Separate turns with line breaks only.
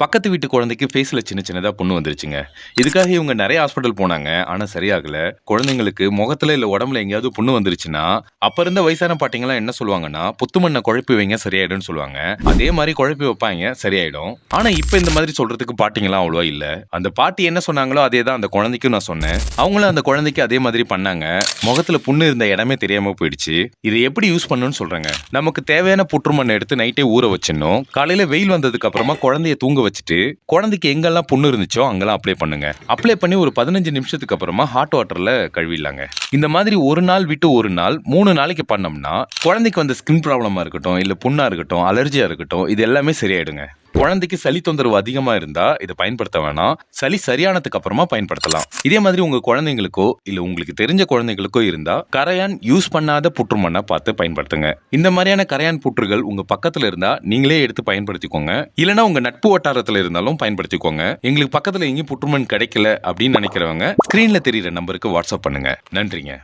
பக்கத்து வீட்டு குழந்தைக்கு ஃபேஸ்ல சின்ன சின்னதா புண்ணு வந்துருச்சுங்க. இதுக்காக இவங்க நெறைய ஹாஸ்பிட்டல் போனாங்க. ஆனா சரியாகல. குழந்தைங்களுக்கு முகத்துல இல்ல உடம்புல எங்கேயாவது புண்ணு வந்துருச்சுன்னா, அப்ப இருந்த வயசான பாட்டிங்கலாம் என்ன சொல்லுவாங்கன்னா, புத்து மண்ண குழப்பி வைங்க சரியாயிடும்னு சொல்லுவாங்க. அதே மாரி குழப்பி வைப்பாய்ங்க, சரியாயிடும். ஆனா இப்ப இந்த மாதிரி சொல்றதுக்கு பாட்டிங்கலாம் அவ்வளவா இல்ல. அந்த பாட்டி என்ன சொன்னாங்களோ அதே தான் அந்த குழந்தைக்கும் நான் சொன்னேன். அவங்களும் அந்த குழந்தைக்கு அதே மாதிரி பண்ணாங்க. முகத்துல புண்ணு இருந்த இடமே தெரியாம போயிடுச்சு. இத எப்படி யூஸ் பண்ணணும்னு சொல்றேங்க. நமக்கு தேவையான புற்று மண்ண எடுத்து நைட்டே ஊற வச்சிடணும். காலையில வெயில் வந்ததுக்கு அப்புறமா குழந்தைய தூங்க வச்சுட்டு, குழந்தைக்கு எங்கெல்லாம் புண்ணு இருந்துச்சோ அங்கெல்லாம் அப்ளை பண்ணுங்க. அப்ளை பண்ணி ஒரு 15 நிமிஷத்துக்கு அப்புறமா ஹாட் வாட்டர்ல கழுவிடலாங்க. இந்த மாதிரி ஒரு நாள் விட்டு ஒரு நாள் 3 நாளைக்கு பண்ணோம்னா, குழந்தைக்கு வந்த ஸ்கின் ப்ராப்ளமா இருக்கட்டும், இல்ல புண்ணா இருக்கட்டும், அலர்ஜியா இருக்கட்டும், இது எல்லாமே சரியாயிடுங்க. குழந்தைக்கு சளி தொந்தரவு அதிகமா இருந்தா இத பயன்படுத்த வேணாம். சளி சரியானதுக்கு அப்புறமா பயன்படுத்தலாம். இதே மாதிரி உங்க குழந்தைங்களுக்கோ, இல்ல உங்களுக்கு தெரிஞ்ச குழந்தைகளுக்கோ இருந்தா, கரையான் யூஸ் பண்ணாத புற்று மண்ண பார்த்து பயன்படுத்துங்க. இந்த மாதிரியான கரையான் புற்றுகள் உங்க பக்கத்துல இருந்தா நீங்களே எடுத்து பயன்படுத்திக்கோங்க. இல்லனா உங்க நட்பு வட்டாரத்துல இருந்தாலும் பயன்படுத்திக்கோங்க. எங்களுக்கு பக்கத்துல எங்கேயும் புற்றுமண் கிடைக்கல அப்படின்னு நினைக்கிறவங்க ஸ்கிரீன்ல தெரியுற நம்பருக்கு வாட்ஸ்அப் பண்ணுங்க. நன்றிங்க.